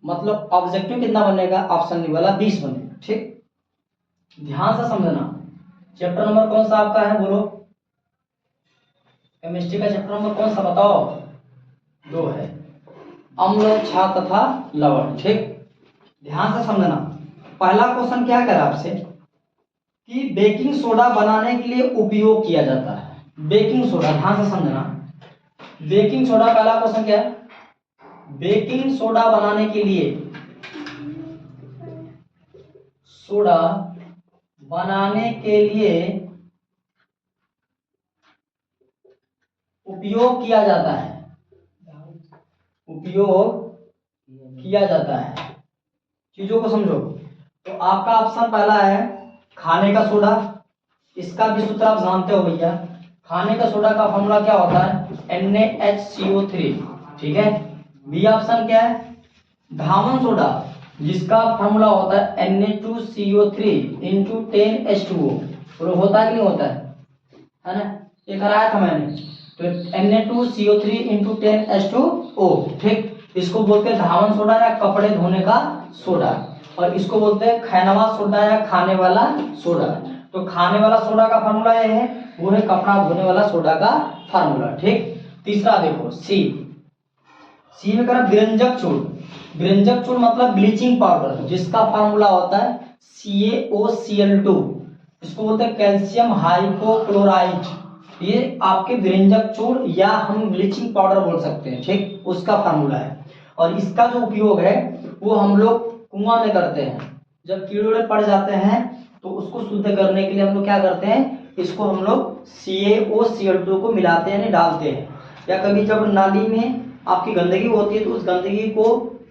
मतलब ऑब्जेक्टिव कितना बनेगा, ऑप्शन डी वाला 20 बनेगा। ठीक, ध्यान से समझना। चैप्टर नंबर कौन सा आपका है, बोलो। केमिस्ट्री का चैप्टर नंबर कौन सा बताओ, 2 है, अम्ल, क्षार तथा लवण। ठीक, ध्यान से समझना। पहला क्वेश्चन क्या करा आपसे कि बेकिंग सोडा बनाने के लिए उपयोग किया जाता है। बेकिंग सोडा, ध्यान से समझना। बेकिंग सोडा, पहला क्वेश्चन क्या है, बेकिंग सोडा बनाने के लिए, सोडा बनाने के लिए उपयोग किया जाता है, उपयोग किया जाता है। चीजों को समझो। तो आपका ऑप्शन पहला है खाने का सोडा, इसका भी सूत्र आप जानते हो भैया। खाने का सोडा का फॉर्मूला क्या होता है, NaHCO3। ठीक है। बी ऑप्शन क्या है, धामन सोडा, जिसका फॉर्मूला होता है Na2CO3 इंटू 10H2O। तो होता है कि नहीं होता है ना, ये कराया था मैंने। तो Na2CO3 इंटू 10H2O। ठीक, इसको बोलते हैं धामन सोडा या कपड़े धोने का सोडा, और इसको बोलते हैं खैनवा सोडा या खाने वाला सोडा। तो खाने वाला सोडा का फार्मूला ये है, वो है कपड़ा धोने वाला सोडा का फार्मूला। ठीक, तीसरा देखो सी में करा व्यंजक चूर्ण। व्यंजक चूर्ण मतलब ब्लीचिंग पाउडर, जिसका फार्मूला होता है CaOCl2। इसको बोलते हैं कैल्शियम हाइपोक्लोराइड। ये आपके व्यंजक चूर्ण या हम ब्लीचिंग पाउडर बोल सकते हैं। ठीक, उसका फार्मूला है। और इसका जो उपयोग है वो हम लोग कुआं में करते हैं। जब कीड़े पड़ जाते हैं तो उसको शुद्ध करने के लिए हम लोग क्या करते हैं, इसको हम लोग CaOCl2 को मिलाते हैं, यानी डालते हैं। या कभी जब नाली में आपकी गंदगी होती है तो उस गंदगी को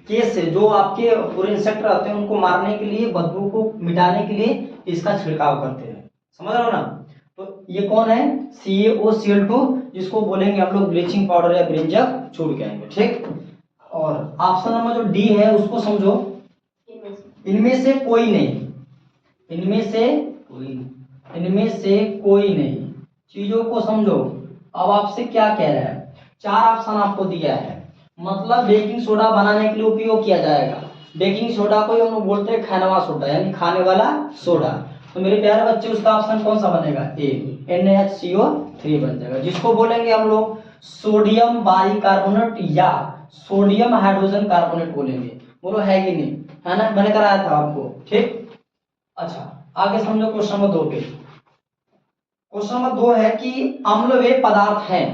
केस से, जो आपके पूरे इंसेक्ट रहते हैं उनको मारने के लिए, बदबू को मिटाने के लिए इसका छिड़काव करते हैं। समझ रहे हो ना। तो ये कौन है, CaOCl2, जिसको बोलेंगे हम लोग ब्लीचिंग पाउडर या व्यंजक चूर्ण कहेंगे। ठीक, और ऑप्शन नंबर जो डी है उसको समझो। इनमें से कोई नहीं, इनमें से कोई नहीं। चीजों को समझो। अब आपसे क्या कह रहा है, 4 ऑप्शन आपको दिया है, मतलब बेकिंग सोडा बनाने के लिए उपयोग किया जाएगा। बेकिंग सोडा को हम लोग बोलते हैं खैनवा सोडा, यानी खाने वाला सोडा। तो मेरे प्यारे बच्चे, उसका ऑप्शन कौन सा बनेगा, ए, NaHCO3 बन जाएगा, जिसको बोलेंगे हम लोग सोडियम बाइकार्बोनेट या सोडियम हाइड्रोजन कार्बोनेट बोलेंगे। बोलो है कि नहीं, है ना, मैंने कराया था आपको। ठीक, अच्छा आगे समझो क्वेश्चन नंबर 2 पे। क्वेश्चन नंबर 2 है कि अम्ल वे पदार्थ हैं,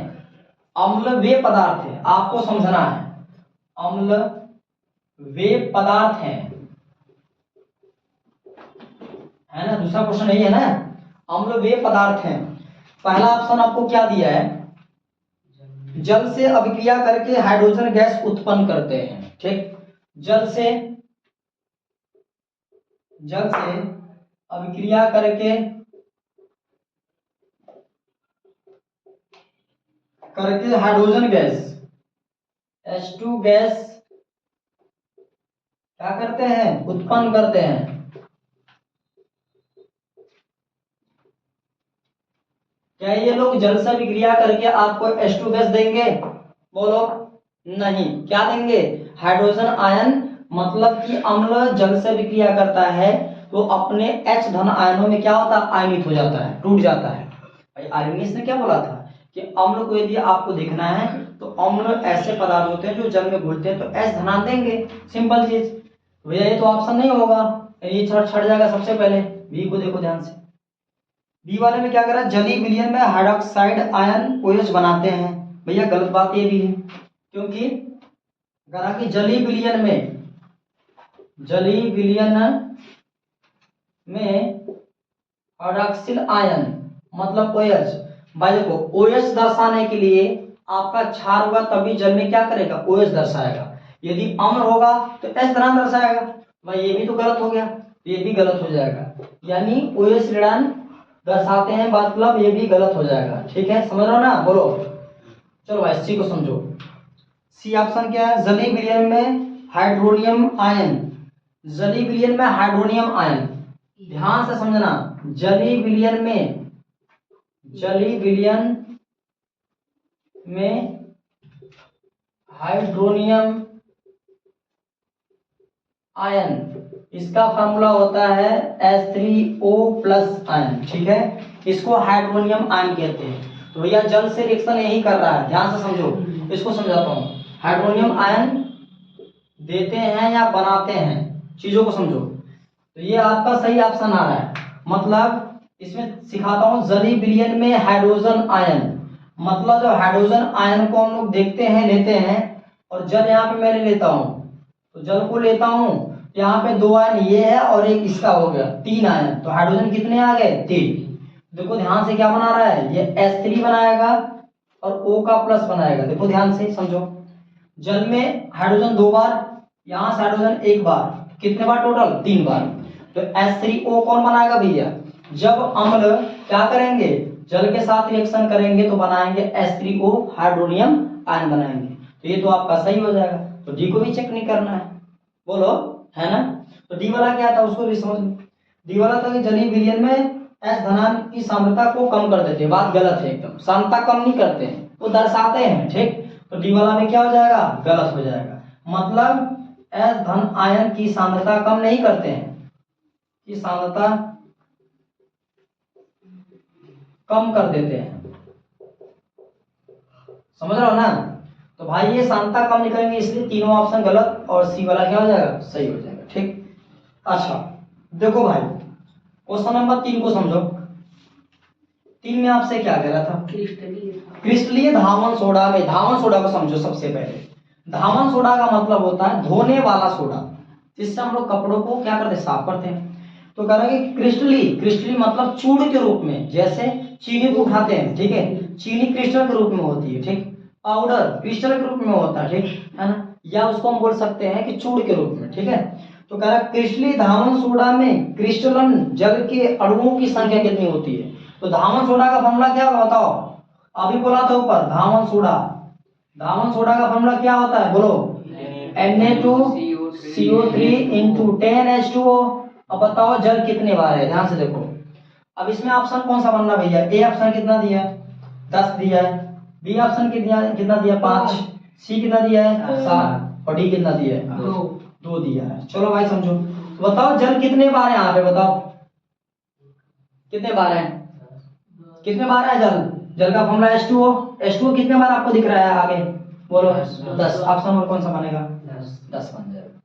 अम्ल वे पदार्थ है, आपको समझना है। अम्ल वे पदार्थ हैं, है ना, दूसरा क्वेश्चन यही है ना, अम्ल वे पदार्थ हैं। पहला ऑप्शन आपको क्या दिया है, जल से अभिक्रिया करके हाइड्रोजन गैस उत्पन्न करते हैं। ठीक, जल से अभिक्रिया करके हाइड्रोजन गैस H2 गैस क्या करते हैं, उत्पन्न करते हैं। क्या ये लोग जल से विक्रिया करके आपको H2 गैस देंगे, बोलो नहीं। क्या देंगे, हाइड्रोजन आयन। मतलब कि अम्ल जल से विक्रिया करता है तो अपने H धन आयनों में क्या होता है, आयनित हो जाता है, टूट जाता है। भाई आर्मीनियस ने क्या बोला था कि अम्ल को यदि आपको देखना है तो अम्ल ऐसे पदार्थ होते हैं जो जल में घुलते हैं, तो H धनायन देंगे, सिंपल चीज। भैया ये तो ऑप्शन नहीं होगा, ये छट जाएगा। सबसे पहले बी को देखो ध्यान से। बी वाले में क्या करा, जलीय विलयन में हाइड्रोक्साइड आयन OH बनाते हैं। भैया गलत बात ये भी है, क्योंकि करा कि जलीय विलयन में हाइड्रोक्सिल आयन मतलब OH। भाई देखो OH दर्शाने के लिए आपका क्षार होगा, तभी जल में क्या करेगा, OH दर्शाएगा। यदि अम्ल होगा तो H धनायन दर्शाएगा। भाई ये भी तो गलत हो गया, ये भी गलत हो जाएगा, यानी OH ऋणायन दर्शाते हैं, मतलब ये भी गलत हो जाएगा। ठीक है, समझ रहे हो ना, बोलो। चलो भाई सी को समझो। सी ऑप्शन क्या है, जलीय विलयन में हाइड्रोनियम आयन, जलीय विलयन में हाइड्रोनियम आयन। ध्यान से समझना, जलीय विलयन में हाइड्रोनियम आयन, इसका फार्मूला होता है H3O प्लस आयन, ठीक है। इसको हाइड्रोनियम आयन कहते हैं। तो भैया जल से रिएक्शन यही कर रहा है, ध्यान से समझो, इसको समझाता हूँ। हाइड्रोनियम आयन देते हैं या बनाते हैं, चीजों को समझो। तो ये आपका सही ऑप्शन आ रहा है। मतलब इसमें सिखाता हूँ, जलीय विलयन में हाइड्रोजन आयन, मतलब जब हाइड्रोजन आयन को हम लोग देखते हैं, लेते हैं, और जल यहाँ पे मैं लेता हूँ, तो जल को लेता हूँ, यहाँ पे 2 आयन ये है और एक इसका हो गया, 3 आयन। तो हाइड्रोजन कितने आ गए? 3। देखो ध्यान से क्या बना रहा है, ये H3 बनाएगा और O का प्लस बनाएगा। देखो ध्यान से समझो, जल में हाइड्रोजन 2 बार, यहाँ से हाइड्रोजन 1 बार, कितने बार टोटल? 3 बार। तो H3O कौन बनाएगा भैया? जब अम्ल क्या करेंगे, जल के साथ रिएक्शन करेंगे तो बनाएंगे H3O, हाइड्रोनियम आयन बनाएंगे। तो ये तो आपका सही हो जाएगा। तो डी को भी चेक नहीं करना है, बोलो, है ना। तो डी वाला क्या था उसको भी समझ लो। डी वाला था कि जलीय विलयन में एस धनांक की सांद्रता को कम कर देते हैं। बात गलत है एकदम, सांद्रता कम नहीं करते हैं, वो दर्शाते हैं, ठीक। तो डी वाला में क्या हो जाएगा? गलत हो जाएगा। मतलब एस धन आयन की सांद्रता कम नहीं करते हैं, की सांद्रता कम कर देते हैं, समझ रहे हो ना। तो भाई ये सांद्रता कम नहीं करेंगे, इसलिए तीनों ऑप्शन गलत और सी वाला क्या हो जाएगा? सही हो जाएगा, ठीक। अच्छा देखो भाई, क्वेश्चन नंबर 3 को समझो। 3 में आपसे क्या कह रहा था? क्रिस्टलीय धावन सोडा में, धावन सोडा को समझो सबसे पहले। धावन सोडा का मतलब होता है धोने वाला सोडा, जिससे हम लोग कपड़ों को क्या करते हैं? साफ करते हैं। तो कह रहा है कि क्रिस्टली मतलब चूर्ण के रूप में, जैसे चीनी को उठाते हैं, ठीक है, चीनी क्रिस्टल के रूप में होती है, ठीक। पाउडर क्रिस्टल के रूप में होता है, ठीक है ना, या उसको हम बोल सकते हैं कि चूर्ण के रूप में, ठीक है। तो कह रहा है क्रिस्टलीय धावन सोडा में क्रिस्टलन जल के अणुओं की संख्या कितनी होती है? तो धावन सोडा का फॉर्मूला क्या होगा बताओ? अभी बोला था ऊपर, धावन सोडा, धावन सोडा का फॉर्मूला क्या होता है बोलो? Na2CO3 into 10H2O। अब बताओ जल कितने बार है, ध्यान से देखो। अब इसमें ऑप्शन कौन सा बनना भैया? ए ऑप्शन कितना दिया है? 10 दिया है। बी ऑप्शन कितना दिया? 5। सी कितना दिया है? 7। और डी कितना दिया है? 2 दिया है। चलो भाई समझो, तो बताओ जल कितने बार है यहाँ पे, बताओ कितने बार है? कितने बार है जल? जल का फॉर्मूला H2O। H2O कितने बार आपको दिख रहा है आगे, बोलो? 10। ऑप्शन नंबर कौन सा बनेगा? 10 बन जाएगा।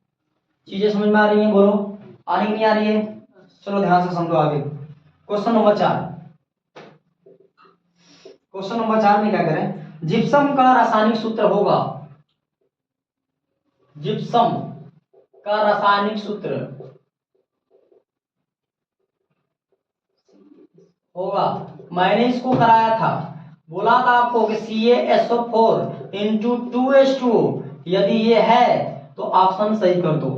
चीजें समझ में आ रही हैं, बोलो, आ रही नहीं आ रही है? चलो ध्यान से समझो आगे। Question number 4। क्वेश्चन नंबर 4 में क्या करें? जिप्सम का रासायनिक सूत्र होगा, जिप्सम का रासायनिक सूत्र होगा, मैंने इसको कराया था, बोला था आपको कि CaSO4 इंटू 2H2O। यदि ये है तो ऑप्शन सही कर दो।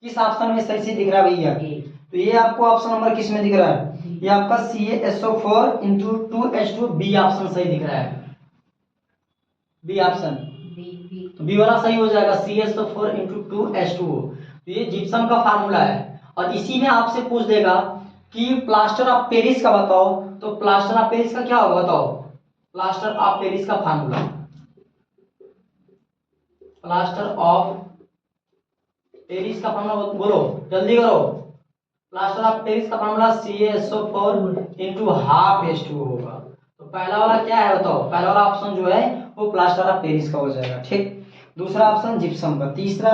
किस ऑप्शन में सही से दिख रहा है भैया? तो ये आपको ऑप्शन नंबर किस में दिख रहा है? ये आपका CaSO4 into 2H2O, B option सही दिख रहा है, बी ऑप्शन। तो बी वाला सही हो जाएगा, CaSO4 इंटू 2H2O। तो ये जिप्सम का फार्मूला है। और इसी में आपसे पूछ देगा कि प्लास्टर ऑफ पेरिस का बताओ, तो प्लास्टर ऑफ पेरिस का क्या होगा बताओ? प्लास्टर ऑफ पेरिस का फार्मूला, प्लास्टर ऑफ पेरिस का फार्मूला बोलो, जल्दी करो। प्लास्टर ऑफ पेरिस का formula CaSO4 into half H2O होगा। तो पहला वाला क्या है बताओ? पहला वाला ऑप्शन जो है वो प्लास्टर ऑफ पेरिस का हो जाएगा, ठीक। दूसरा ऑप्शन जिप्सम का। तीसरा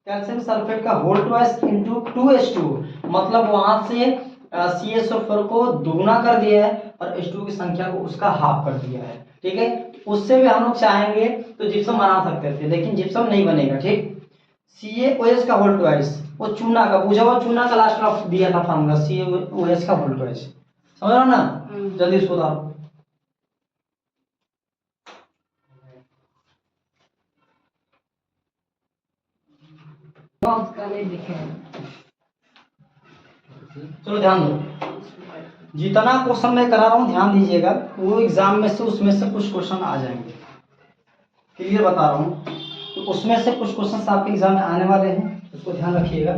कैल्शियम सल्फेट का होल ट्वाइस इंटू 2H2O, मतलब वहां से CaSO4 को दुगुना कर दिया है और H2O की संख्या को उसका हाफ कर दिया है, ठीक है। उससे भी हम लोग चाहेंगे तो जिप्सम बना सकते थे, लेकिन जिप्सम नहीं बनेगा, ठीक। CaOH का होल ट्वाइस, वो चूना का, बुझा हुआ चूना का लास्ट में दिया था फार्मूला, CaOH का होल ट्वाइस, समझ रहे हो ना। जल्दी इसको बताओ। चलो ध्यान दो, जितना क्वेश्चन मैं करा रहा हूँ ध्यान दीजिएगा, वो एग्जाम में से उसमें से कुछ क्वेश्चन आ जाएंगे, क्लियर बता रहा हूँ। तो उसमें से कुछ क्वेश्चन आपके एग्जाम में आने वाले हैं, उसको ध्यान रखिएगा।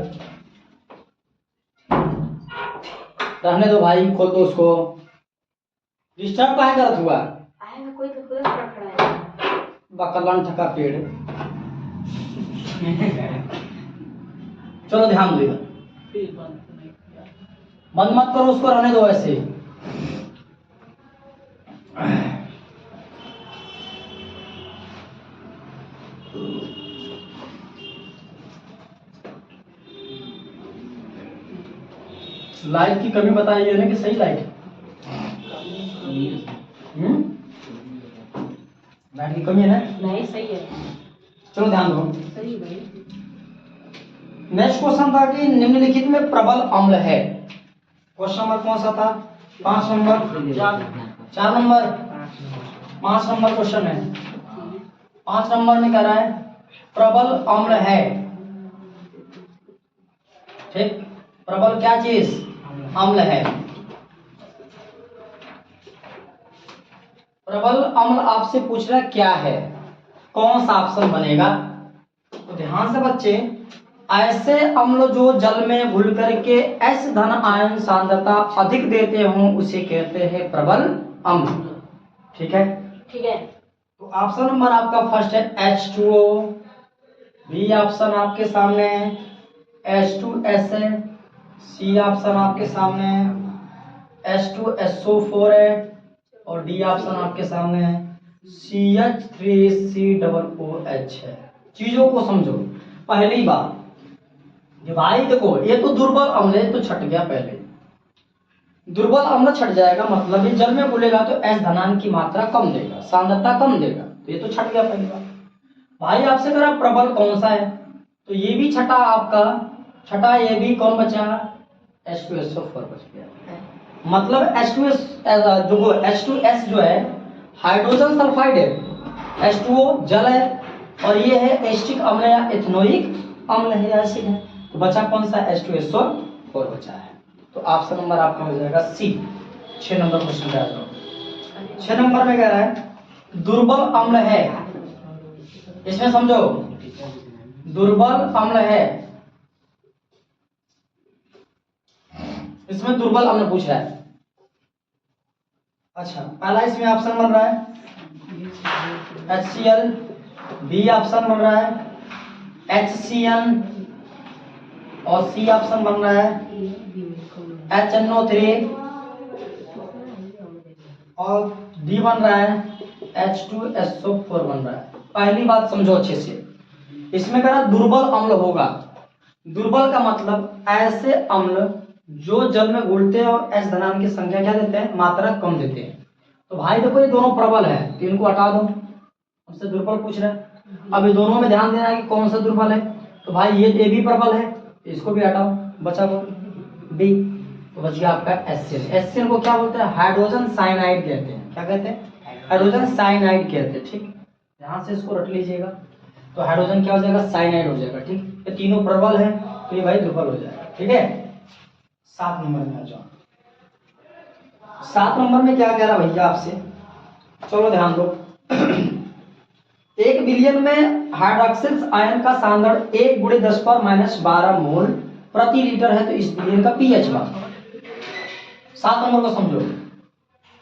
रहने दो भाई, खोल दो उसको, डिस्टर्ब काहे करत हुआ? कोई तो खुद खड़ा है बकलन ठका पेड़। चलो ध्यान दो इधर, बंद मत करो, उसको रहने दो ऐसे ही। लाइट की कमी बताइए ना कि सही लाइट, लाइट की कमी है ना? नहीं सही है, चलो ध्यान दो। सही है भाई। नेक्स्ट क्वेश्चन था कि निम्नलिखित में प्रबल अम्ल है। क्वेश्चन नंबर कौन सा था? 5 नंबर, 4 नंबर, 5 नंबर क्वेश्चन है। 5 नंबर में कह रहा है प्रबल अम्ल है, ठीक। प्रबल क्या चीज? अम्ल है। प्रबल अम्ल आपसे पूछ रहा है क्या है, कौन सा ऑप्शन बनेगा? तो ध्यान से बच्चे, ऐसे अम्ल जो जल में घुल करके एस धन आयन सांद्रता अधिक देते हों उसे कहते हैं प्रबल अम्ल, ठीक है। ठीक है। तो ऑप्शन नंबर आपका फर्स्ट है H2O, बी ऑप्शन आपके सामने है H2S है, सी ऑप्शन आपके सामने है H2SO4 है, और डी ऑप्शन आपके सामने है CH3COOH है। चीजों को समझो। पहली बात ये भाई देखो, ये तो दुर्बल अम्ल है तो छट गया, पहले दुर्बल अम्ल छट जाएगा, मतलब ये जल में घुलेगा तो एस धनायन की मात्रा कम देगा, सांद्रता कम देगा, तो ये तो छट गया पहली बात। भाई आपसे करा प्रबल कौन सा है, तो ये भी छटा आपका, छटा ये भी, कौन बचा? H2SO4 बच गया। मतलब H2S जो H2S जो है हाइड्रोजन सल्फाइड है, H2O जल है, और ये है एस्टिक अम्ल या एथनोइक अम्ल है या एसिड है, तो बचा कौन सा? H2SO4 बचा है। तो ऑप्शन नंबर आपका हो जाएगा सी। 6 नंबर क्वेश्चन पे आ जाओ। 6 नंबर में कह रहा है दुर्बल अम्ल है, इसमें समझो दुर्बल अम्ल है, इसमें दुर्बल अम्ल पूछ रहा है। अच्छा, पहला इसमें ऑप्शन बन रहा है HCl, बी ऑप्शन बन रहा है HCN, और सी ऑप्शन बन रहा है HNO3, और डी बन रहा है H2SO4 बन रहा है। पहली बात समझो अच्छे से, इसमें कह रहा दुर्बल अम्ल होगा। दुर्बल का मतलब ऐसे अम्ल जो जल में घुलते हैं और एस धनायन की संख्या क्या देते हैं? मात्रा कम देते हैं। तो भाई देखो ये दोनों प्रबल है तो इनको हटा दो, हमसे दुर्बल पूछ रहा है। अब ये दोनों में ध्यान देना है कि कौन सा दुर्बल है, तो भाई ये भी प्रबल है, इसको भी हटाओ, बचा को बी, तो बच गया आपका HCl। HCl को क्या बोलते हैं? हाइड्रोजन साइनाइड कहते हैं। क्या कहते हैं? हाइड्रोजन साइनाइड कहते हैं, ठीक। ध्यान से इसको रट लीजिएगा। तो हाइड्रोजन क्या हो जाएगा? साइनाइड हो जाएगा, ठीक। ये तीनों प्रबल है तो ये भाई दुर्बल हो जाएगा, ठीक है। 7 नंबर में आ जाओ। 7 नंबर में क्या कह रहा भैया आपसे, चलो ध्यान दो। 1 बिलियन में हाइड्रोक्सिल आयन का सांद्रण 1 × 10⁻12 मोल प्रति लीटर है, तो इस बिलियन का पीएच मान। 7 नंबर को समझो,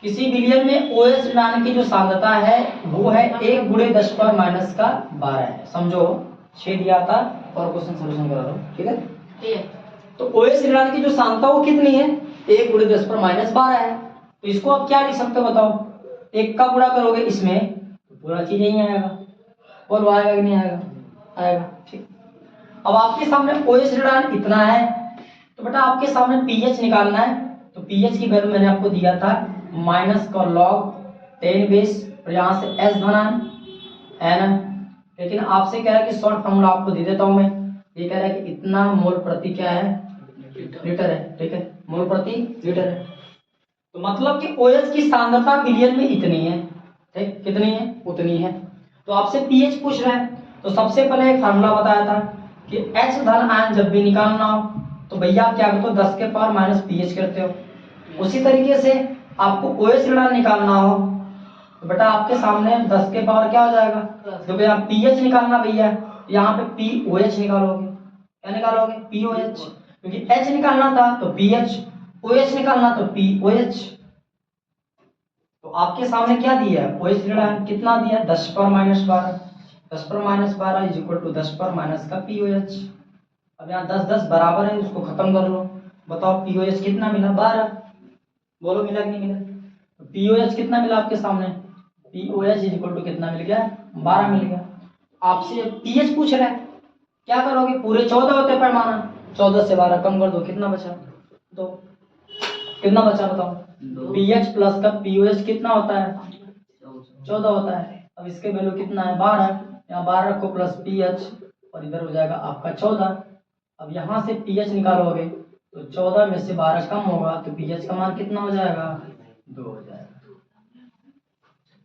किसी बिलियन में OH मिलाने की जो सांद्रता है वो है 1 × 10⁻12 है। समझो, 6 दिया था और क्वेश्चन सोल्यूशन करा दो, ठीक है। तो OH मिलाने की जो सांद्रता वो कितनी है? 1 × 10⁻12 है। तो इसको आप क्या लिख सकते हो बताओ? 1 का गुणा करोगे इसमें तो पूरा चीज यही आएगा, बोलो आएगा कि नहीं आएगा? आएगा, ठीक। अब आपके सामने OH ऋणांक इतना है, तो बेटा आपके सामने पीएच निकालना है। तो पीएच की वैल्यू मैंने आपको दिया था माइनस का log 10 और यहाँ से S धनायन है ना। लेकिन आपसे कह रहा है कि शॉर्ट फॉर्मूला आपको दे देता हूं मैं। ये कह रहा है कि इतना मोल प्रति क्या है? लीटर है, ठीक है, मोल प्रति लीटर है। तो मतलब कि OH की सांद्रता बिलियन में इतनी है, ठीक, कितनी है? उतनी है। तो आपसे पीएच पूछ रहा है, तो सबसे पहले एक फार्मूला बताया था कि H धन आयन जब भी निकालना हो तो भैया आप क्या करते हो? 10 के पावर माइनस पीएच करते हो। उसी तरीके से आपको OH ऋणांक निकालना हो तो बेटा आपके सामने 10 के पावर क्या हो जाएगा? तो भैया पीएच निकालना भैया, यहाँ पे POH निकालोगे। क्या निकालोगे? POH, क्योंकि H निकालना था तो PH, OH निकालना तो POH। तो आपके सामने क्या दिया है? OH ऋणांक कितना दिया? 10⁻12। 10⁻12 इज इक्वल टू 10⁻- का POH। अब यहाँ 10 10 बराबर है, इसको खत्म कर लो। बताओ पीओएच कितना मिला? 12। बोलो मिला कि नहीं मिला? तो पीओएच कितना मिला आपके सामने? पीओएच इज इक्वल टू कितना मिल गया? 12 मिल गया। आपसे पीएच पूछ रहा है, क्या करोगे? पूरे 14 होते पैमाना, 14 से 12 कम कर दो, कितना बचा? 2। कितना बचा बताओ? पीएच प्लस का पीओएच कितना होता है? 14 होता है। अब इसके वैल्यू कितना है? 12। यहाँ 12 रखो प्लस पीएच, और इधर हो जाएगा आपका 14। अब यहाँ से पीएच निकालोगे तो 14 में से 12 कम होगा, तो पीएच का मान कितना हो जाएगा? 2 हो जाएगा।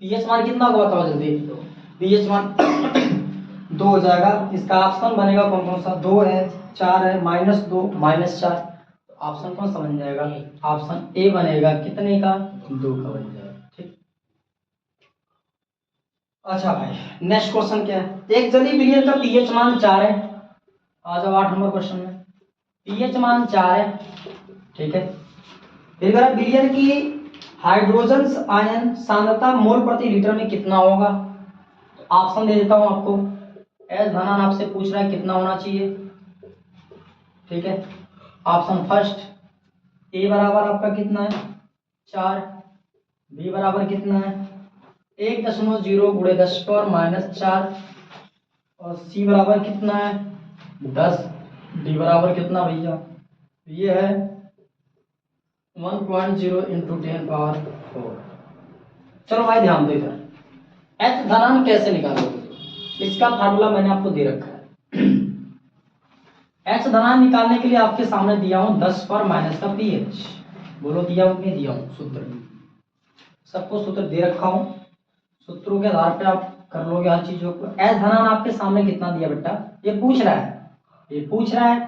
पीएच मान कितना होगा बताओ जल्दी? पीएच मान 2 हो जाएगा। इसका ऑप्शन बनेगा कौन कौन सा? 2 है, 4 है, -2, -4। तो ऑप्शन कौन सा बन जाएगा? ऑप्शन ए बनेगा। कितने का? 2 का बन जाएगा। ठीक। अच्छा भाई, नेक्स्ट क्वेश्चन क्या है? एक जली विलयन का पीएच मान 4 है। आ जाओ 8 नंबर क्वेश्चन में। पीएच मान 4 है, ठीक है। फिर अगर विलयन की हाइड्रोजन आयन सांद्रता मोल प्रति लीटर में कितना होगा? तो ऑप्शन दे देता हूं आपको। एस धनान आपसे पूछ रहा है कितना होना चाहिए, ठीक है। ऑप्शन फर्स्ट, ए बराबर आपका कितना है? 4। बी बराबर कितना है? 1.0 गुणे 10⁻⁴। और सी बराबर कितना है? 10। डी बराबर कितना भैया? ये है 1.0 इंटू 10⁴। चलो भाई ध्यान दो इधर। एच धनांक कैसे निकालोगे? इसका फार्मूला मैंने आपको दे रखा है। एच धनांक निकालने के लिए आपके सामने दिया हूं 10 पर माइनस का पीएच। बोलो दिया हूं नहीं दिया हूं? सूत्र सबको सूत्र दे रखा हूं, सूत्रों के आधार पे आप कर लोगे हर चीजों को। एच धनांक आपके सामने कितना दिया बेटा? ये पूछ रहा है, ये पूछ रहा है।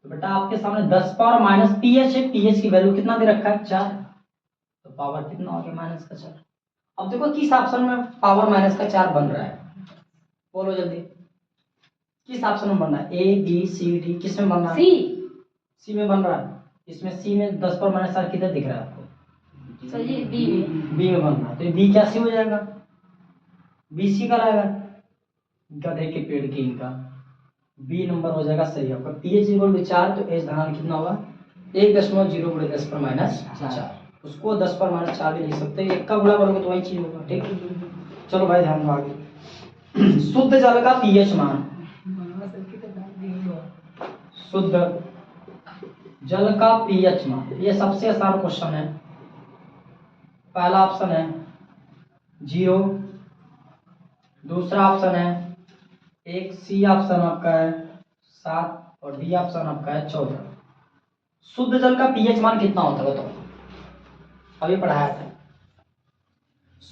तो बेटा आपके सामने 10 पावर माइनस पीएच है। पीएच की वैल्यू कितना दे रखा है? 4। तो पावर कितना हो गया? माइनस का 4। अब देखो किस ऑप्शन में पावर माइनस का 4 बन रहा है, बोलो जल्दी। किस ऑप्शन में बन रहा है? ए बी सी डी, किस में बन रहा है? सी में बन रहा है। इसमें सी में 10 पर माइनस 4 किधर दिख रहा है आपको? सही बी में। बी में बन रहा है। तो ये बी क्या सी हो जाएगा? बी सी का लाएगा, गधे के पेड़ की इनका। बी नंबर हो जाएगा सही आपका। पीएच इक्वल टू 4, तो एच धनांक कितना होगा? 1.0 गुणे 10 पर माइनस 4। उसको 10 पर माइनस 4 भी लिख सकते हैं, एक का गुणा करोगे तो वही चीज होगा। ठीक है, चलो भाई ध्यान दो आगे। शुद्ध जल का पीएच मान, शुद्ध जल का पीएच मान, ये सबसे आसान क्वेश्चन है। पहला ऑप्शन है 0, दूसरा ऑप्शन है 1, सी ऑप्शन आपका है 7, और डी ऑप्शन आपका है 14। शुद्ध जल का पीएच मान कितना होता है बताओ? अभी पढ़ाया था।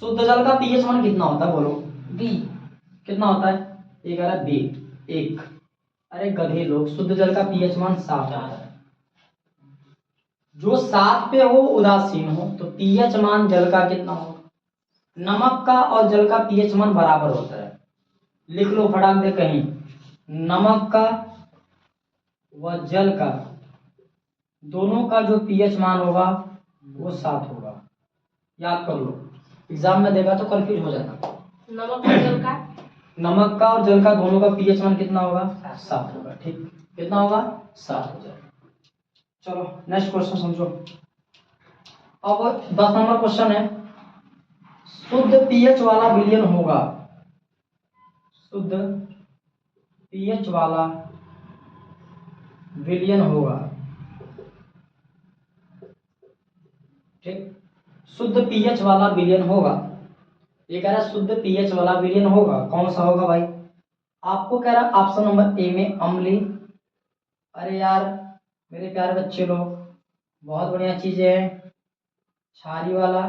शुद्ध जल का पीएच मान कितना होता है बोलो? बी। कितना होता है? एक आ रहा है बी 1। अरे गधे लोग, शुद्ध जल का पीएच मान 7 होता है। जो 7 पे हो उदासीन हो, तो पीएच मान जल का कितना हो? नमक का और जल का पीएच मान बराबर होता है। लिख लो फटाक दे कहीं, नमक का व जल का दोनों का जो पीएच मान होगा वो 7 होगा। याद कर लो, एग्जाम में देगा तो कंफ्यूज हो जाना। नमक और जल का, नमक का और जल का दोनों का पीएच मान कितना होगा? 7 होगा। ठीक, कितना होगा? 7 हो जाएगा। चलो नेक्स्ट क्वेश्चन समझो। अब 10 नंबर क्वेश्चन है, शुद्ध पीएच वाला विलयन होगा, शुद्ध पीएच वाला विलयन होगा। ठीक, शुद्ध पीएच वाला विलयन होगा। ये कह रहा है शुद्ध पीएच वाला विलयन होगा, कौन सा होगा भाई? आपको कह रहा है ऑप्शन नंबर ए में अम्लीय। अरे यार मेरे प्यारे बच्चे लोग, बहुत बढ़िया चीजें हैं। क्षारीय वाला,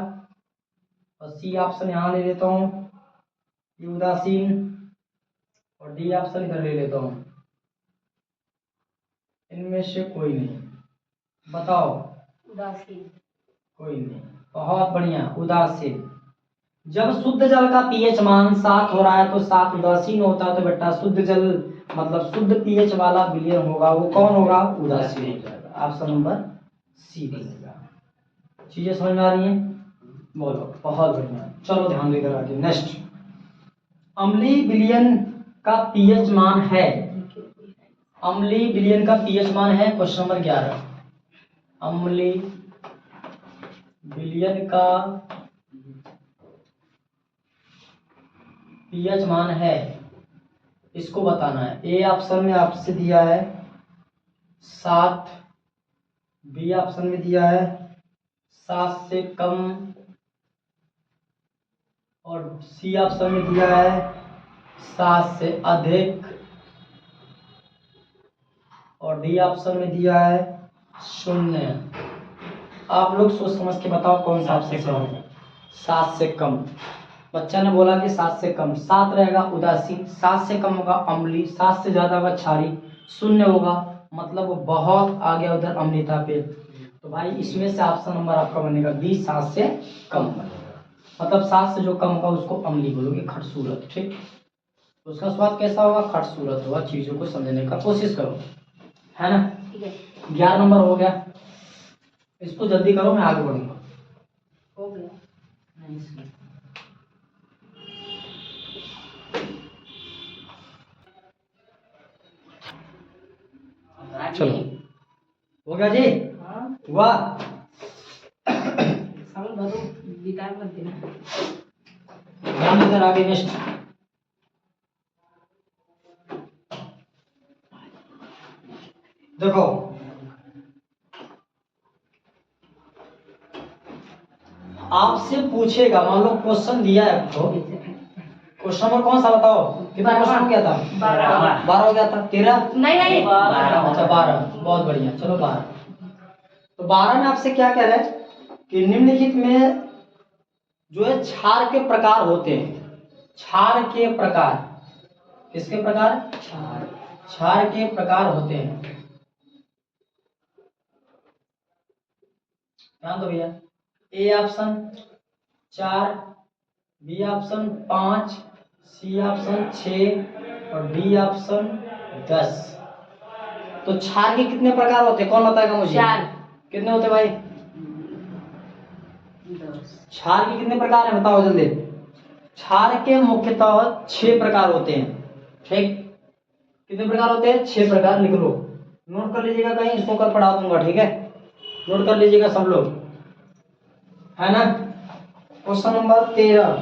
और सी ऑप्शन यहाँ ले लेता हूँ, ये उदासीन, और डी ऑप्शन इधर ले लेता हूँ। इनमें से कोई नहीं, बताओ। उदासीन। कोई नहीं, बहुत बढ़िया, उदासीन। जब शुद्ध जल का पीएच मान 7 हो रहा है तो 7 उदासीन होता है, तो बेटा शुद्ध जल मतलब शुद्ध पीएच वाला विलयन होगा, वो कौन होगा? उदासीन हो जाएगा। ऑप्शन नंबर सी बनेगा। चीजें समझ में आ रही हैं? बोलो, बहुत बढ़िया। चलो ध्यान देकर आगे नेक्स्ट। अम्लीय विलयन का पीएच मान है, अम्लीय विलयन का पीएच मान है क्वेश्चन नंबर 11। अम्लीय विलयन का पीएच मान है, इसको बताना है। ए ऑप्शन में आपसे दिया है 7, बी ऑप्शन में दिया है 7 से कम, और सी ऑप्शन में दिया है 7 से अधिक, और डी ऑप्शन में दिया है 0। आप लोग सोच समझ के बताओ कौन सा ऑप्शन सही है। 7 से कम, बच्चा ने बोला कि 7 से कम। 7 रहेगा उदासीन, 7 से कम होगा अम्लीय, 7 से ज्यादा होगा क्षारीय, 0 होगा मतलब वो बहुत आ गया उधर अम्लीयता पे। तो भाई इसमें से ऑप्शन नंबर आपका बनेगा बी, 7 से कम बनेगा। मतलब 7 से जो कम होगा उसको अम्लीय बोलोगे, खटसूरत। ठीक, तो उसका स्वाद कैसा होगा? खटसूरत होगा। चीजों को समझने का कोशिश करो, है ना। ठीक है, 11 नंबर हो गया, इसको जल्दी करो, मैं आगे बढ़ूंगा। हो गया। चलो, हो गया जी? हाँ, हुआ? सावन भदो बिता मत देना। ध्यान इधर आगे नेक्स्ट। देखो, आपसे पूछेगा, मान लो क्वेश्चन दिया है आपको। क्वेश्चन नंबर कौन सा बताओ? कितना क्वेश्चन हो गया था? 12 हो गया था। 13? नहीं नहीं, अच्छा 12, बहुत बढ़िया। चलो 12। तो 12 में आपसे क्या कह रहा है कि निम्नलिखित में जो है क्षार के प्रकार होते हैं। क्षार के प्रकार, किसके प्रकार? क्षार के प्रकार होते हैं। ध्यान दो भैया। A option 4, B option 5, C option 6 और डी ऑप्शन 10। तो क्षार के कितने प्रकार होते हैं? कौन बताएगा मुझे? 4। कितने होते हैं भाई? 10। क्षार के कितने प्रकार हैं बताओ जल्दी। क्षार के मुख्यतः 6 प्रकार होते हैं। ठीक, कितने प्रकार होते हैं? 6 प्रकार। लिख लो, नोट कर लीजिएगा, कहीं इसको कर पढ़ा दूंगा। ठीक है, नोट कर लीजिएगा सब लोग, है ना। क्वेश्चन नंबर 13,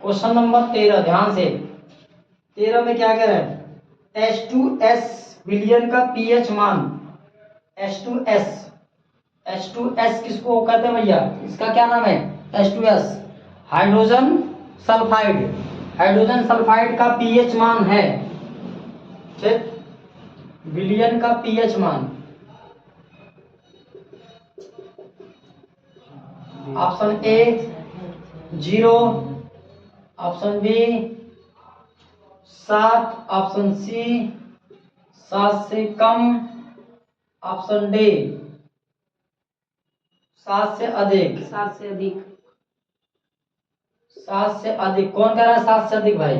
क्वेश्चन नंबर 13 ध्यान से। 13 में क्या कह रहे हैं? H2S विलयन का पीएच मान। H2S, H2S किसको कहते हैं भैया? इसका क्या नाम है? H2S hydrogen sulphide. Hydrogen sulphide का पीएच मान है। ठीक, विलयन का पीएच मान। Option A 0, option B 7, option C 7 से कम, ऑप्शन डी 7 से अधिक। 7 से अधिक। 7 से अधिक कौन कह रहा है? 7 से अधिक भाई।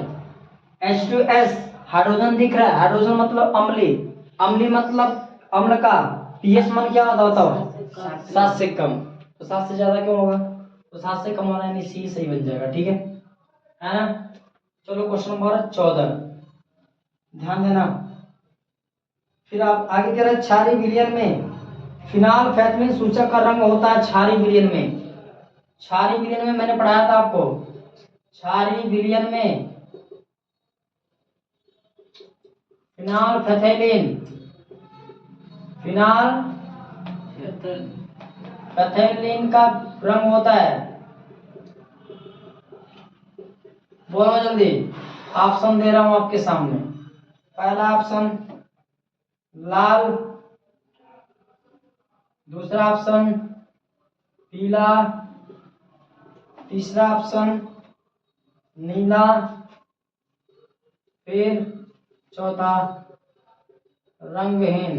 H2S हाइड्रोजन दिख रहा है, हाइड्रोजन मतलब अम्लीय, अम्लीय मतलब अम्ल का पीएच मान क्या होता बताओ? 7 से कम। तो 7 से ज्यादा क्यों होगा? तो 7 से कम होना यानी सी सही बन जाएगा। ठीक है ना। चलो क्वेश्चन नंबर 14 ध्यान देना। फिर आप आगे कह रहे हैं क्षारीय विलयन में फिनाइलफेथलीन सूचक का रंग होता है। क्षारीय विलयन में, क्षारीय विलयन में मैंने पढ़ाया था आपको। क्षारीय विलयन में फिनाइलफेथलीन, फिनाइलफेथलीन का रंग होता है, बोलो जल्दी। ऑप्शन दे रहा हूं आपके सामने। पहला ऑप्शन लाल, दूसरा ऑप्शन पीला, तीसरा ऑप्शन नीला, फिर चौथा रंगहीन।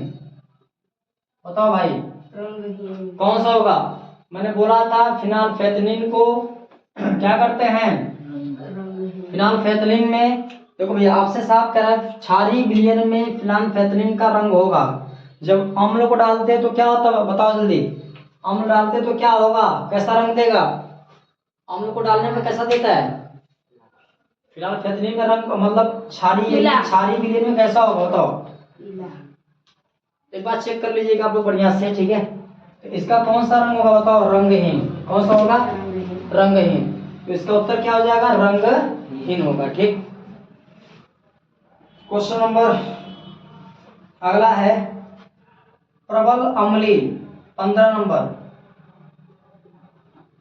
बताओ भाई रंगहीन। कौन सा होगा? मैंने बोला था फिनाइलफेथलीन को क्या करते हैं? रंगहीन। फिनाइलफेथलीन में देखो भैया, आपसे साफ कह रहा है क्षारीय विलयन में फिनाइलफेथलीन का रंग होगा। जब अम्ल को डालते हैं तो क्या होता है बताओ जल्दी। अम्ल डालते हैं तो क्या होगा? कैसा रंग देगा? अम्ल को डालने में कैसा देता है? फिलहाल फेथनिन का रंग मतलब पीला। क्षारीय विलयन में कैसा होगा बताओ। पीला। एक बार चेक कर लीजिएगा आप लोग बढ़िया से, ठीक है। तो इसका कौन सा रंग होगा बताओ, रंगहीन। कौन सा होगा, रंगहीन। तो इसका उत्तर क्या हो जाएगा, रंगहीन होगा, ठीक। क्वेश्चन नंबर अगला है प्रबल अम्लीय, 15 नंबर।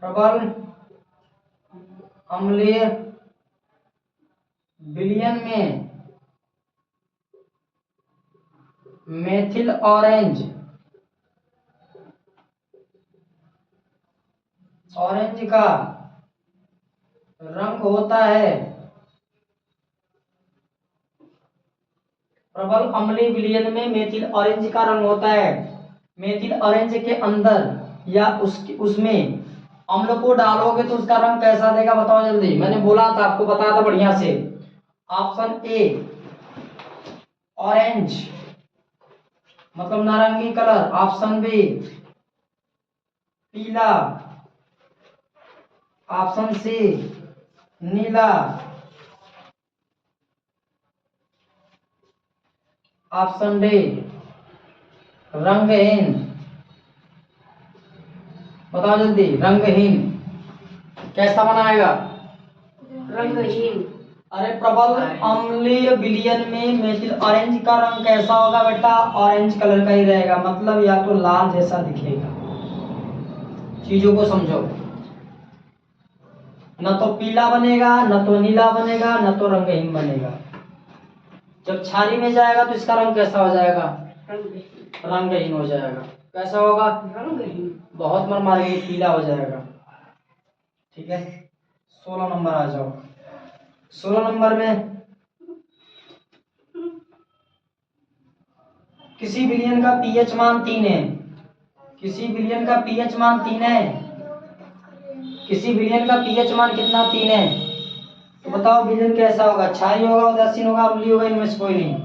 प्रबल अम्लीय विलयन में मेथिल ऑरेंज का रंग होता है। प्रबल अम्लीय विलयन में मेथिल ऑरेंज का रंग होता है। मेथिल ऑरेंज के अंदर या उसमें अम्ल को डालोगे तो उसका रंग कैसा देगा बताओ जल्दी। मैंने बोला था आपको, बताया था बढ़िया से। ऑप्शन ए ऑरेंज मतलब नारंगी कलर, ऑप्शन बी पीला, ऑप्शन सी नीला, ऑप्शन डी रंगहीन। बताओ जल्दी, रंगहीन कैसा बनाएगा, रंगहीन। अरे प्रबल अम्लीय विलयन में मेथिल ऑरेंज का रंग कैसा होगा बेटा, ऑरेंज कलर का ही रहेगा, मतलब या तो लाल जैसा दिखेगा। चीजों को समझो, न तो पीला बनेगा, न तो नीला बनेगा, न तो रंगहीन बनेगा। जब क्षारीय में जाएगा तो इसका रंग कैसा हो जाएगा, रंगहीन हो जाएगा। कैसा होगा, रंगहीन। बहुत मन मारेगी, पीला हो जाएगा, ठीक है। 16 नंबर आ जाओ। 16 नंबर में किसी विलयन का पीएच मान 3 है। किसी विलयन का पीएच मान 3 है। किसी विलयन का पीएच मान कितना, 3 है। तो बताओ विलयन कैसा होगा, क्षारीय होगा, उदासीन होगा, अम्लीय होगा, इनमें से कोई नहीं।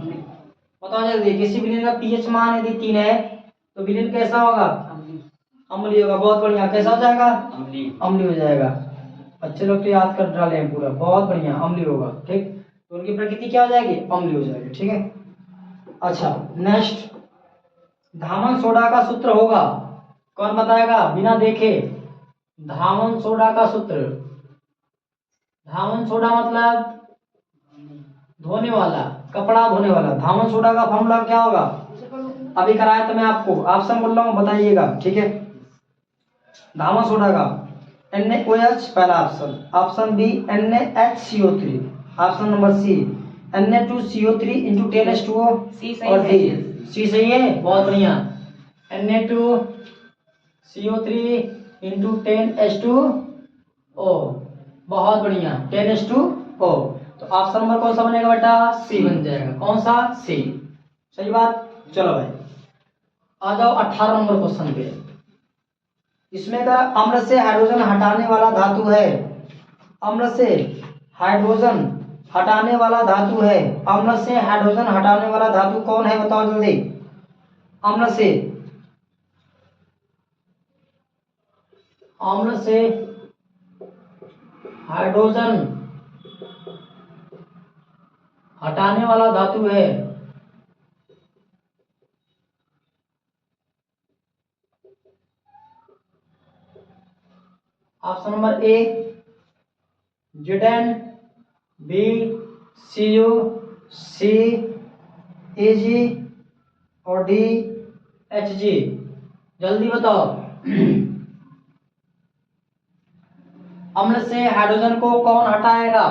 बताओ जल्दी, किसी विलयन का पीएच मान यदि 3 है तो विलयन कैसा होगा, अम्लीय होगा। बहुत बढ़िया, कैसा हो जाएगा, अम्लीय हो जाएगा। अच्छे लोग तो याद कर डाले हैं पूरा, बहुत बढ़िया, अम्लीय होगा, ठीक। तो उनकी प्रकृति क्या हो जाएगी, अम्लीय हो जाएगी, ठीक है। अच्छा नेक्स्ट, धामन सोडा का सूत्र होगा, कौन बताएगा बिना देखे। धामन सोडा का सूत्र, धामन सोडा मतलब धोने वाला, कपड़ा धोने वाला। धामन सोडा का फॉर्मूला क्या होगा, अभी कराया तो मैं आपको, ऑप्शन बोल रहा हूँ बताइएगा, ठीक है। धामन सोडा का NaOH पहला option, option B NaHCO3, option number C Na2CO3 into 10H2O, और डी सी सही है, बहुत बढ़िया। Na2CO3 इंटू 10H2O, बहुत बढ़िया, 10H2O। तो ऑप्शन नंबर कौन सा बनेगा बेटा, सी बन जाएगा। कौन सा, सी, सही बात। चलो भाई आ जाओ 18 नंबर क्वेश्चन पे। इसमें का अम्ल से हाइड्रोजन हटाने वाला धातु है। अम्ल से हाइड्रोजन हटाने वाला धातु है। अम्ल से हाइड्रोजन हटाने वाला धातु कौन है बताओ जल्दी। अम्ल से हाइड्रोजन हटाने वाला धातु है। Option number A Zn, B Cu, C Ag और डी Hg। जल्दी बताओ। अम्ल से हाइड्रोजन को कौन हटाएगा,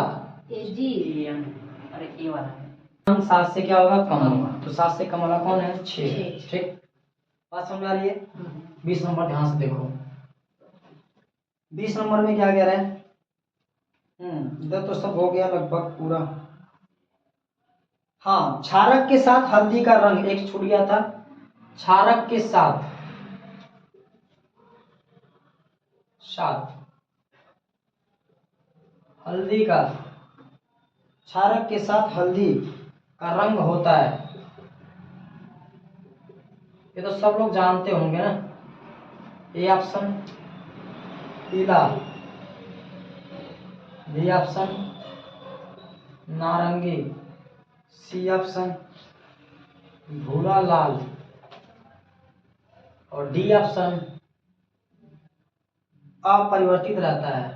अरे ये वाला 7 से क्या होगा, कम होगा। तो 7 से कम वाला कौन है, 6, ठीक। बात समझ आ रही है। 20 नंबर ध्यान से देखो। 20 नंबर में क्या कह रहा है, इधर तो सब हो गया लगभग पूरा। हाँ, क्षारक के साथ हल्दी का रंग, एक छूट गया था। क्षारक के साथ हल्दी का, क्षारक के साथ हल्दी का रंग होता है। ये तो सब लोग जानते होंगे ना। ए ऑप्शन पीला, बी ऑप्शन नारंगी, सी ऑप्शन भूरा लाल, और डी ऑप्शन अपरिवर्तित रहता है।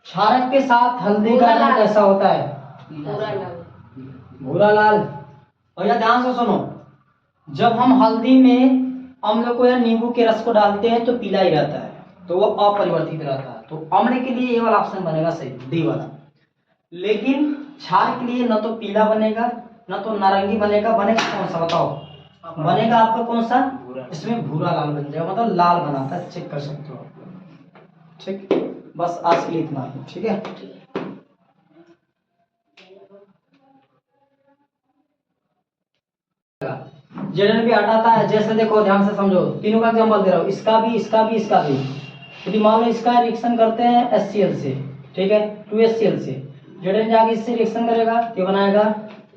क्षारक के साथ हल्दी का रंग कैसा होता है? पूरा लाल। भूरा लाल। भैया ध्यान से सुनो, जब हम हल्दी में अम्ल को या नींबू के रस को डालते हैं तो पीला ही रहता है, तो वो अपरिवर्तित रहता है। तो अम्ल के लिए ये वाला ऑप्शन बनेगा सही, डी वाला। लेकिन क्षार के लिए न तो पीला बनेगा न तो नारंगी बनेगा, बनेगा कौन सा बताओ? बनेगा आपका कौन सा? इसमें भूरा लाल बन जाएगा, मतलब लाल बनाता है, चेक कर सकते हो आप लोग। ठीक, बस आज के लिए इतना ही, ठीक है। जेडन भी हटाता है, जैसे देखो ध्यान से समझो, तीनों का एग्जांपल दे रहा हूँ, इसका भी, इसका भी, इसका भी। यदि मान लो इसका रिएक्शन करते हैं HCl से, ठीक है, 2HCl से, जेडन जाके इससे रिएक्शन करेगा, ये बनाएगा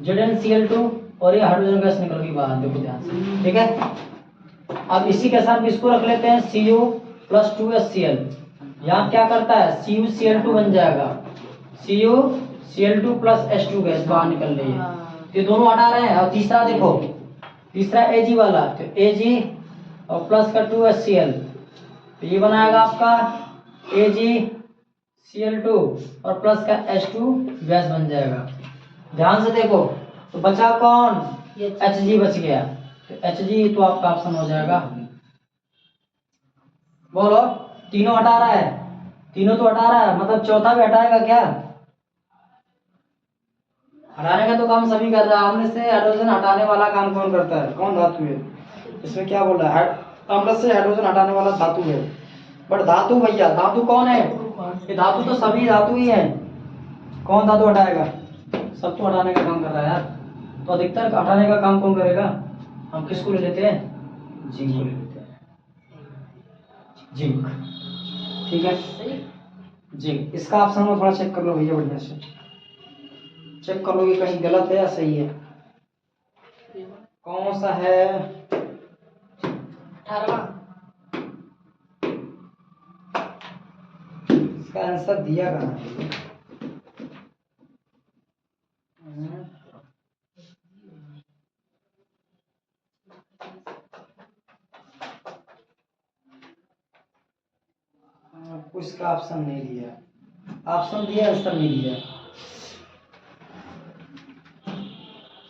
ZnCl2 और ये हाइड्रोजन गैस निकल के बाहर, देखो ध्यान से, ठीक है। अब इसी के साथ इसको रख लेते हैं Cu + 2HCl, यहाँ क्या करता है CuCl2 बन जाएगा, CuCl2 + H2 गैस बाहर निकल रही है, ये दोनों हटा रहे हैं। और तीसरा देखो, तीसरा Ag वाला, तो Ag और प्लस का 2HCl, तो ये बनाएगा आपका AgCl2 और प्लस का H2 गैस बन जाएगा। ध्यान से देखो, तो बचा कौन? Hg बच गया, तो Hg तो आपका ऑप्शन हो जाएगा। बोलो, तीनों हटा रहा है, तीनों तो हटा रहा है, मतलब चौथा भी हटाएगा क्या? हटाने का तो काम सभी कर रहा है, अम्ल से हाइड्रोजन हटाने वाला काम कौन करता है? कौन धातु है? इसमें क्या बोल रहा है? अम्ल से हाइड्रोजन हटाने वाला धातु है। बट धातु भैया, धातु कौन है? ये धातु तो सभी धातु ही है। कौन धातु हटाएगा? सब तो हटाने का काम कर रहा है यार। तो अधिकतर हटाने का काम कौन करेगा? हम किसको ले लेते हैं? जिंक को ले लेते हैं, जिंक, ठीक है, जिंक। इसका ऑप्शन में थोड़ा चेक कर लो भैया, बढ़िया से चेक कर लो कि कहीं गलत है या सही है। कौन सा है? 18वां। इसका आंसर दिया कहाँ है? आपको इसका ऑप्शन नहीं दिया, ऑप्शन दिया, आंसर नहीं दिया।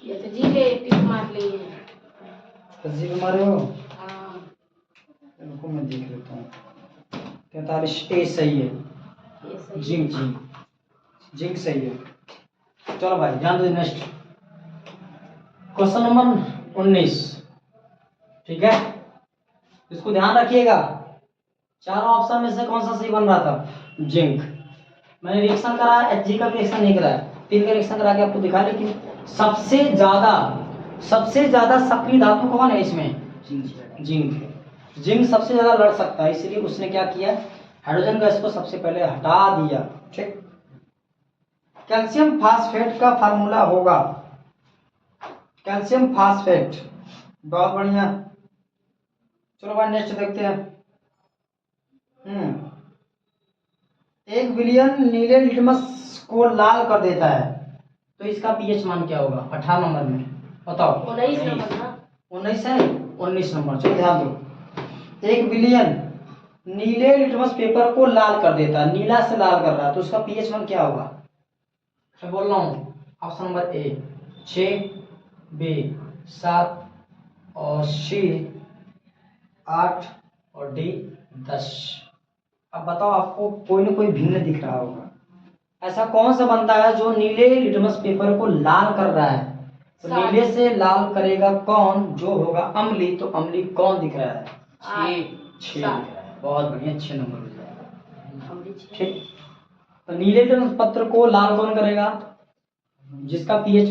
ये तो जी ले टिक मार लिए। जी मारे हो? हाँ, इनको मैं देख लेता हूँ। 43A सही है, ये सही। जिंक, जिंक, जिंक सही है। चलो भाई ध्यान दो, नेक्स्ट क्वेश्चन नंबर 19, ठीक है, इसको ध्यान रखिएगा। चारों ऑप्शन में से कौन सा सही बन रहा था? जिंक। मैंने रिएक्शन करा, Hg का रिएक्शन नहीं कराया, 3 का रिएक्शन करा के आपको दिखा, लेकिन सबसे ज्यादा सक्रिय धातु कौन है इसमें? जिंक है। जिंक सबसे ज्यादा लड़ सकता है, इसलिए उसने क्या किया? हाइड्रोजन गैस को सबसे पहले हटा दिया, ठीक। कैल्शियम फास्फेट का फार्मूला होगा, कैल्शियम फास्फेट, बहुत बढ़िया। चलो भाई नेक्स्ट देखते हैं। 1 बिलियन नीले लिटमस को लाल कर देता है, तो इसका पीएच मान क्या होगा? 18 नंबर में बताओ। 19 नंबर ना? 19 है, 19 नंबर। चलो ध्यान दो, 1 बिलियन नीले लिटमस पेपर को लाल कर देता है, नीला से लाल कर रहा है, तो उसका पीएच मान क्या होगा? मैं बोल रहा हूँ, ऑप्शन नंबर ए 6, बी 7 और सी 8 और डी 10। अब बताओ, आपको कोई ना कोई भिन्न दिख रहा होगा, ऐसा कौन सा बनता है जो नीले लिटमस पेपर को लाल कर रहा है? तो नीले से लाल करेगा कौन? जो होगा अम्ली, तो अम्ली कौन दिख रहा है? 6 दिख रहा है, बहुत बढ़िया, 6 नंबर हो जाएगा, ठीक। तो नीले लिटमस पत्र को लाल कौन करेगा? जिसका पीएच